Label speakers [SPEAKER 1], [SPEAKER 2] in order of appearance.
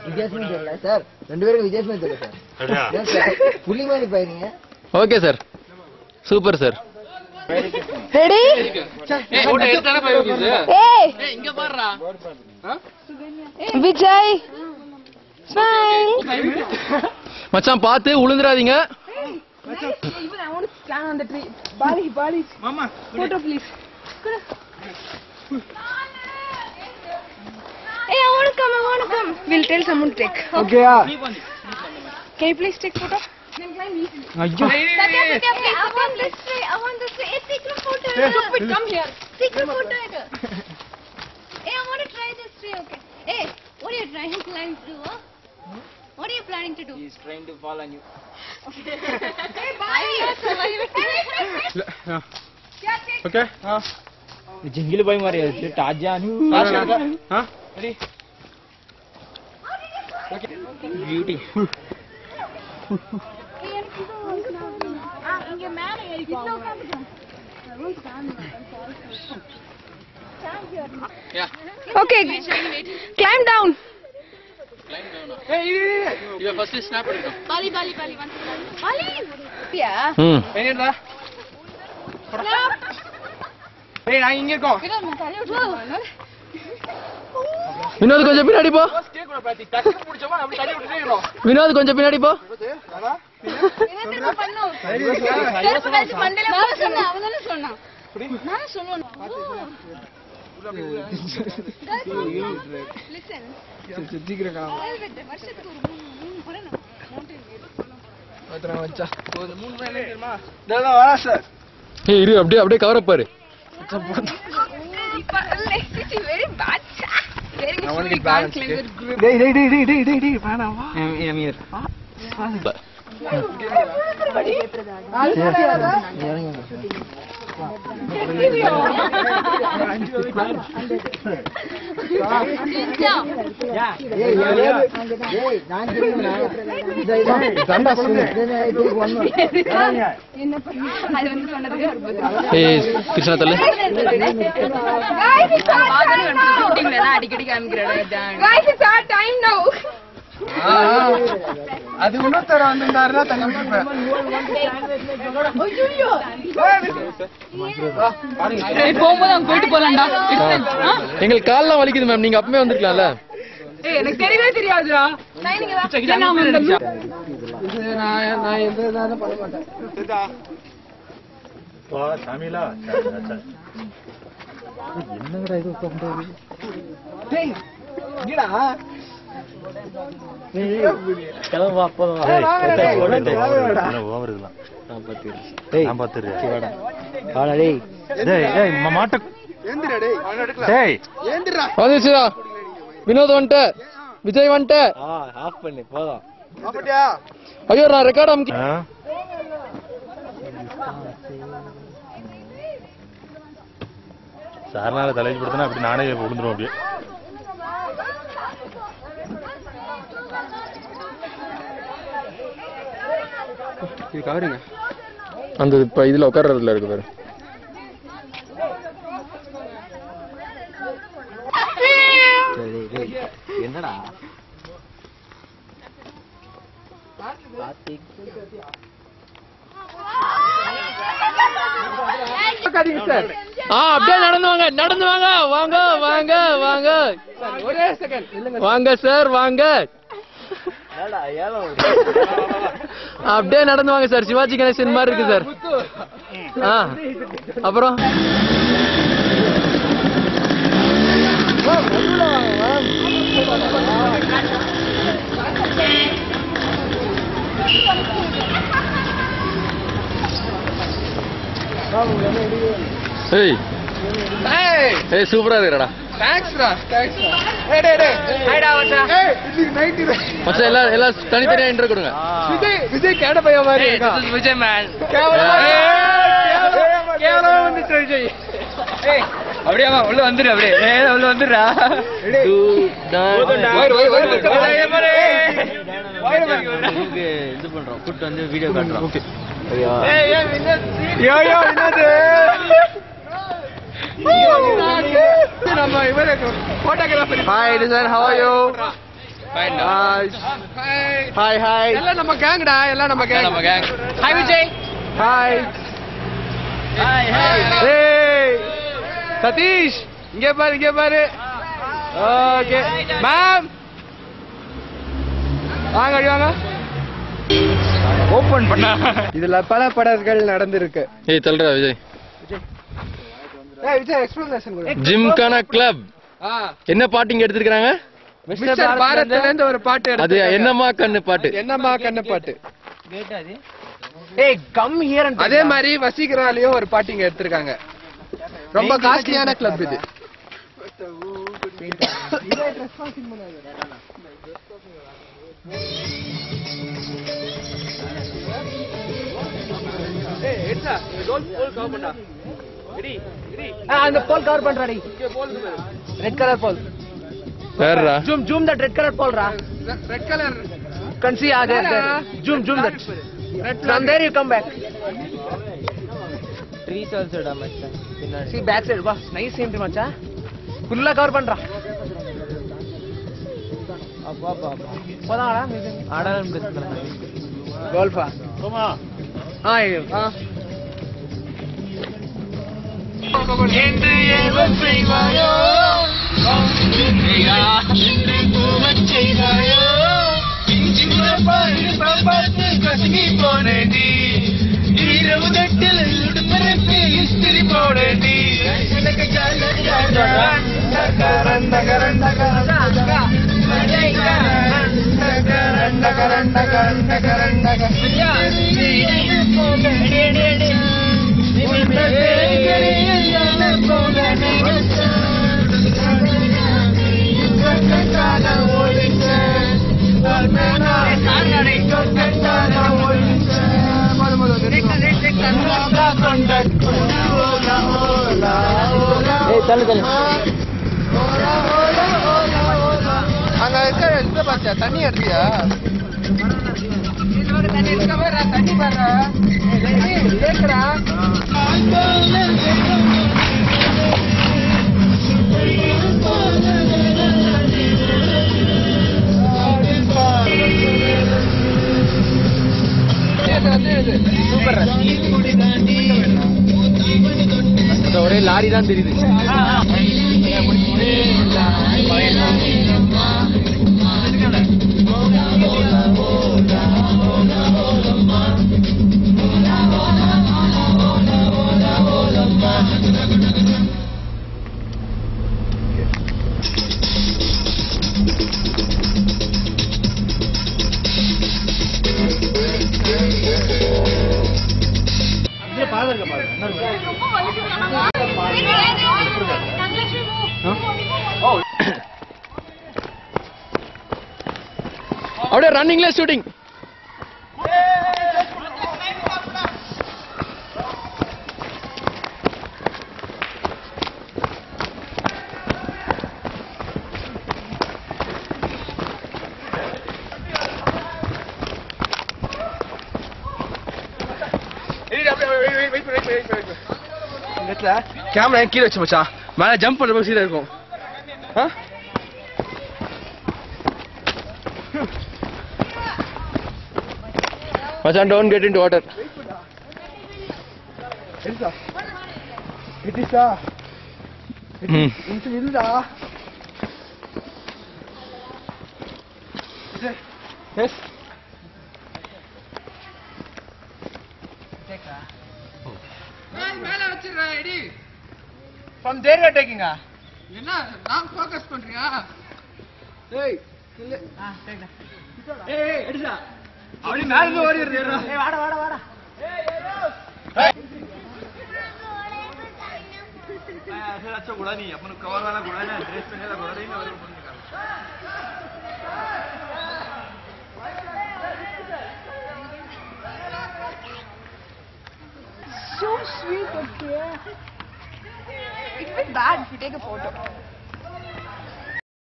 [SPEAKER 1] வித்தியாசமே தெரியல சார். 2 பேருக்கு வித்தியாசமே தெரியல சார். புலி மாதிரி பாருங்க.
[SPEAKER 2] Okay sir, super sir.
[SPEAKER 3] Ready?
[SPEAKER 2] இங்க பாருடா.
[SPEAKER 3] விஜய் ஸ்மைல்.
[SPEAKER 2] மச்சான் பாத்து உளுந்துறாதீங்க.
[SPEAKER 3] Even I want to stand on the tree. Bali. Mama, photo please. Hey, I want to come. We'll tell someone to take.
[SPEAKER 1] Okay.
[SPEAKER 3] Can you please take photo? Then climb easily.
[SPEAKER 1] Ayyo.
[SPEAKER 3] Satya, please. I want this way. Hey, take a photo. Stupid, come here. Take a photo. Hey, I want to try this tree, okay? Hey, what are you trying to climb through, huh? What are you planning to do?
[SPEAKER 1] He is trying to fall on you.
[SPEAKER 3] Hey, bye.
[SPEAKER 2] Okay.
[SPEAKER 1] Jingle भाई मारे टाजानु ready beauty
[SPEAKER 3] இங்க மேல ஏறி போ. Okay, climb down.
[SPEAKER 2] Hey, you first snap it.
[SPEAKER 3] Bali. Yeah.
[SPEAKER 1] என்னடா ஏய் நான் இங்க இருக்கோம்.
[SPEAKER 2] வினோத் கொஞ்சம் பின்னாடி போ. வினோத் கொஞ்சம் பின்னாடி போ. இரு அப்படியே கவர் அப் பாரு.
[SPEAKER 3] Very bad.
[SPEAKER 1] I want to get balanced. Hey, வேணாமா? I'm here.
[SPEAKER 2] கிருஷ்ணா தள்ளு.
[SPEAKER 3] அடிக்கடி time now.
[SPEAKER 1] அது இன்னொருத்தர வந்திருந்தாருன்னா தண்ணி விட்டுருப்பேன்.
[SPEAKER 3] போகும்போது அவங்க போயிட்டு போலாம்டா.
[SPEAKER 2] எங்களுக்கு கால்லாம் வலிக்குது மேம், நீங்க அப்பவே வந்திருக்கலாம்ல.
[SPEAKER 3] எனக்கு தெரியவே தெரியாதுடா. நான்
[SPEAKER 1] எந்த இதான பண்ண மாட்டேன். என்னங்கடா இது பண்றது? டேய் இங்கடா கிளம்பா போறோம்.
[SPEAKER 2] வினோத் வந்துட்ட, விஜய் வந்துட்ட.
[SPEAKER 1] ஆஃப் பண்ணி போதும்.
[SPEAKER 2] ஐயோ நான் ரெக்கார்ட் அமுக்கி.
[SPEAKER 4] சார்னால தலைக்கு படுத்தினா அப்படி நானே விழுந்துரும். அப்படியே
[SPEAKER 1] கவருங்க.
[SPEAKER 2] அந்த இப்ப இதுல உட்கார்றதுல இருக்கு பாரு.
[SPEAKER 1] என்னடா
[SPEAKER 2] அப்படியே நடந்து வாங்க.
[SPEAKER 1] ஒரே செகண்ட்
[SPEAKER 2] வாங்க சார் வாங்க. அப்படியே நடந்து வாங்க சார். சிவாஜி கணேசன் மாதிரி இருக்கு சார். அப்புறம் சூப்பரா இருக்குடா. எல்லாம் தனித்தனியா இன்ட்ரோ கொடுங்க.
[SPEAKER 1] விஜய் கேட பைய மாதிரி இருக்கா? விஜய் மேன் கேவலமா வந்துச்சு விஜய். அப்படியே உள்ள வந்துரு. அப்படியே உள்ள வந்துடுறா.
[SPEAKER 2] இது பண்றோம், கூட்டு வந்து வீடியோ காட்டுறோம்.
[SPEAKER 1] நம்ம இவரே photographer.
[SPEAKER 2] Hi design, how are you?
[SPEAKER 1] Fine.
[SPEAKER 2] Hi hi.
[SPEAKER 1] எல்லாம் நம்ம கேங்டா, எல்லாம் நம்ம gang. Hi Vijay.
[SPEAKER 2] Hi.
[SPEAKER 1] Hi hi.
[SPEAKER 2] ஏய் சதீஷ், இங்க பாரு. ஓகே மேம், வாங்க அடி வாங்க.
[SPEAKER 1] ஓபன் பண்ணா இதுல பல படங்கள் நடந்திருக்கு.
[SPEAKER 4] ஏய் தல்றா விஜய்.
[SPEAKER 1] ஏய் விஜய் எக்ஸ்பிளனேஷன் கொடு.
[SPEAKER 4] ஜிம்கானா கிளப் என்ன பாட்டு இங்க எடுத்துருக்காங்க?
[SPEAKER 1] மிஸ்டர் பாரத்ல இருந்து ஒரு பாட்டு
[SPEAKER 4] அது
[SPEAKER 1] எடுத்து.
[SPEAKER 4] என்னம்மா கண்ணு பாட்டு.
[SPEAKER 1] என்னம்மா கண்ணு பாட்டு.
[SPEAKER 2] ஏய் கம் ஹியர் அண்ட்
[SPEAKER 1] அதே மாதிரி வசீகராலயும் ஒரு பாட்டு இங்க எடுத்திருக்காங்க. ரொம்ப காஸ்ட்லியான கிளப் இது.
[SPEAKER 2] அந்த போல் கவர் பண்றாடி. Red colour pole.
[SPEAKER 4] வேறடா.
[SPEAKER 2] Zoom that red color pole ra.
[SPEAKER 1] Red colour.
[SPEAKER 2] Can see there. Zoom that. From there you come back. Trees also da macha. See back side va. Nice scenery macha. Full cover பண்றா. அப்பா. போடாடா. ஆடலாம் பேசுறேன். கோல்ஃபா. போமா.
[SPEAKER 1] என்று எவன் செய்வாயோ என்று பூவன் செய்வாயோ சின்ன பாட்டு கசங்கி போனடி இரவு தட்டில் உடுப்பரப்பி இஸ்திரி போடடி அங்க இருக்க இதை பாத்தியா, தண்ணி எடுத்தியா? தண்ணி பாரு கேக்குறா.
[SPEAKER 2] ஒரே லாரி தான் தெரியுது. அப்படியே ரன்னிங்ல ஷூட்டிங்.
[SPEAKER 1] கேமரா கீழே வச்சு மச்சான், மேல ஜம்ப் பண்ற மாதிரி சீடா இருக்கும்.
[SPEAKER 2] மச்சான் don't get into water.
[SPEAKER 1] இல்லடா. எஸ் மேல வச்சிரா eddy.
[SPEAKER 2] From there you are taking ah.
[SPEAKER 1] என்ன நான் ஃபோக்கஸ் பண்றியா? ஏய் இல்ல டேக்டா. ஏய் எடுடா. அவளி மேல இருந்து ஓடிறடா.
[SPEAKER 2] ஏய் வாடா.
[SPEAKER 1] अच्छा गुड़ा नहीं अपन कवर वाला गुड़ा ना ड्रेस पहनेला गुड़ा नहीं और बोल निकाल.
[SPEAKER 3] So sweet, okay. It would be bad if you take a photo.